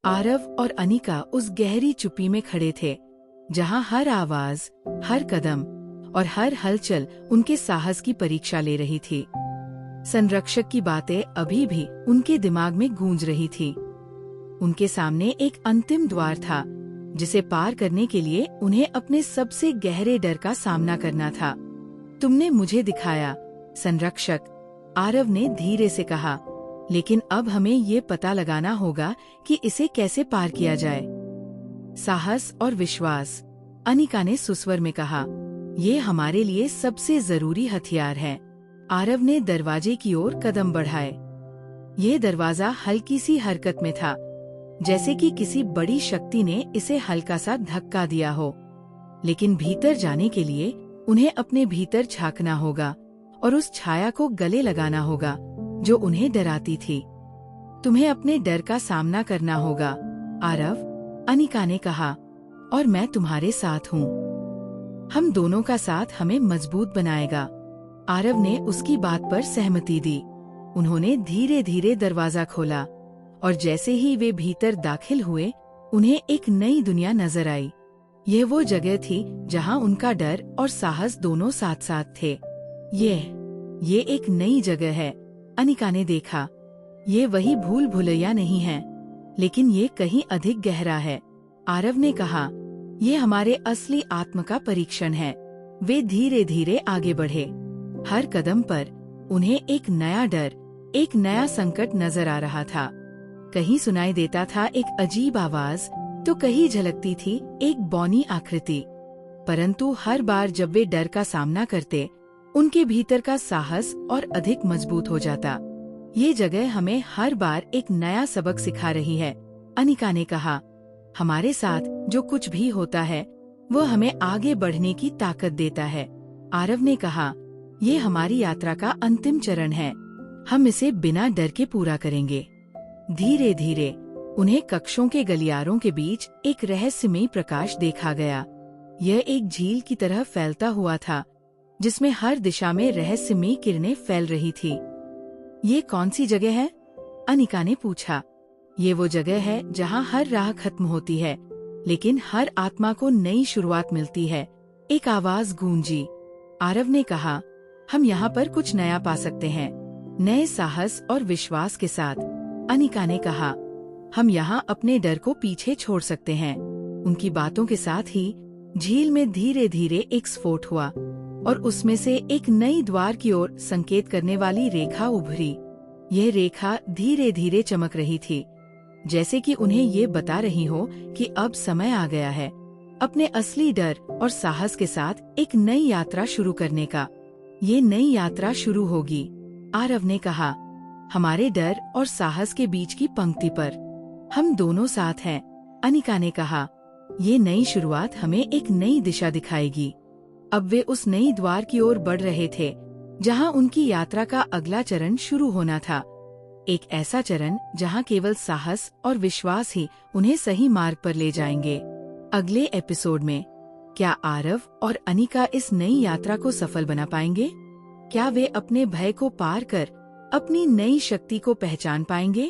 आरव और अनिका उस गहरी चुप्पी में खड़े थे, जहां हर आवाज, हर कदम और हर हलचल उनके साहस की परीक्षा ले रही थी। संरक्षक की बातें अभी भी उनके दिमाग में गूंज रही थी। उनके सामने एक अंतिम द्वार था, जिसे पार करने के लिए उन्हें अपने सबसे गहरे डर का सामना करना था। तुमने मुझे दिखाया, संरक्षक, आरव ने धीरे से कहा, लेकिन अब हमें ये पता लगाना होगा कि इसे कैसे पार किया जाए। साहस और विश्वास, अनिका ने सुस्वर में कहा, ये हमारे लिए सबसे जरूरी हथियार है। आरव ने दरवाजे की ओर कदम बढ़ाए। ये दरवाजा हल्की सी हरकत में था, जैसे कि किसी बड़ी शक्ति ने इसे हल्का सा धक्का दिया हो। लेकिन भीतर जाने के लिए उन्हें अपने भीतर झांकना होगा और उस छाया को गले लगाना होगा जो उन्हें डराती थी। तुम्हें अपने डर का सामना करना होगा, आरव, अनिका ने कहा, और मैं तुम्हारे साथ हूँ। हम दोनों का साथ हमें मजबूत बनाएगा। आरव ने उसकी बात पर सहमति दी। उन्होंने धीरे धीरे दरवाजा खोला और जैसे ही वे भीतर दाखिल हुए, उन्हें एक नई दुनिया नजर आई। यह वो जगह थी जहां उनका डर और साहस दोनों साथ साथ थे। ये एक नई जगह है, अनिका ने देखा। ये वही भूल भुलैया नहीं है, लेकिन ये कहीं अधिक गहरा है। आरव ने कहा, ये हमारे असली आत्म का परीक्षण है। वे धीरे धीरे आगे बढ़े। हर कदम पर उन्हें एक नया डर, एक नया संकट नजर आ रहा था। कहीं सुनाई देता था एक अजीब आवाज, तो कहीं झलकती थी एक बौनी आकृति। परंतु हर बार जब वे डर का सामना करते, उनके भीतर का साहस और अधिक मजबूत हो जाता। ये जगह हमें हर बार एक नया सबक सिखा रही है, अनिका ने कहा। हमारे साथ जो कुछ भी होता है, वो हमें आगे बढ़ने की ताकत देता है। आरव ने कहा, ये हमारी यात्रा का अंतिम चरण है। हम इसे बिना डर के पूरा करेंगे। धीरे धीरे उन्हें कक्षों के गलियारों के बीच एक रहस्यमयी प्रकाश देखा गया। यह एक झील की तरह फैलता हुआ था, जिसमें हर दिशा में रहस्यमयी किरणें फैल रही थी। ये कौन सी जगह है? अनिका ने पूछा। ये वो जगह है जहाँ हर राह खत्म होती है, लेकिन हर आत्मा को नई शुरुआत मिलती है, एक आवाज गूंजी। आरव ने कहा, हम यहाँ पर कुछ नया पा सकते हैं, नए साहस और विश्वास के साथ। अनिका ने कहा, हम यहाँ अपने डर को पीछे छोड़ सकते हैं। उनकी बातों के साथ ही झील में धीरे धीरे एक स्फोट हुआ और उसमें से एक नई द्वार की ओर संकेत करने वाली रेखा उभरी। यह रेखा धीरे धीरे चमक रही थी, जैसे कि उन्हें ये बता रही हो कि अब समय आ गया है अपने असली डर और साहस के साथ एक नई यात्रा शुरू करने का। ये नई यात्रा शुरू होगी, आरव ने कहा, हमारे डर और साहस के बीच की पंक्ति पर। हम दोनों साथ हैं, अनिका ने कहा। ये नई शुरुआत हमें एक नई दिशा दिखाएगी। अब वे उस नई द्वार की ओर बढ़ रहे थे, जहां उनकी यात्रा का अगला चरण शुरू होना था। एक ऐसा चरण जहां केवल साहस और विश्वास ही उन्हें सही मार्ग पर ले जाएंगे। अगले एपिसोड में क्या आरव और अनिका इस नई यात्रा को सफल बना पाएंगे? क्या वे अपने भय को पार कर अपनी नई शक्ति को पहचान पाएंगे?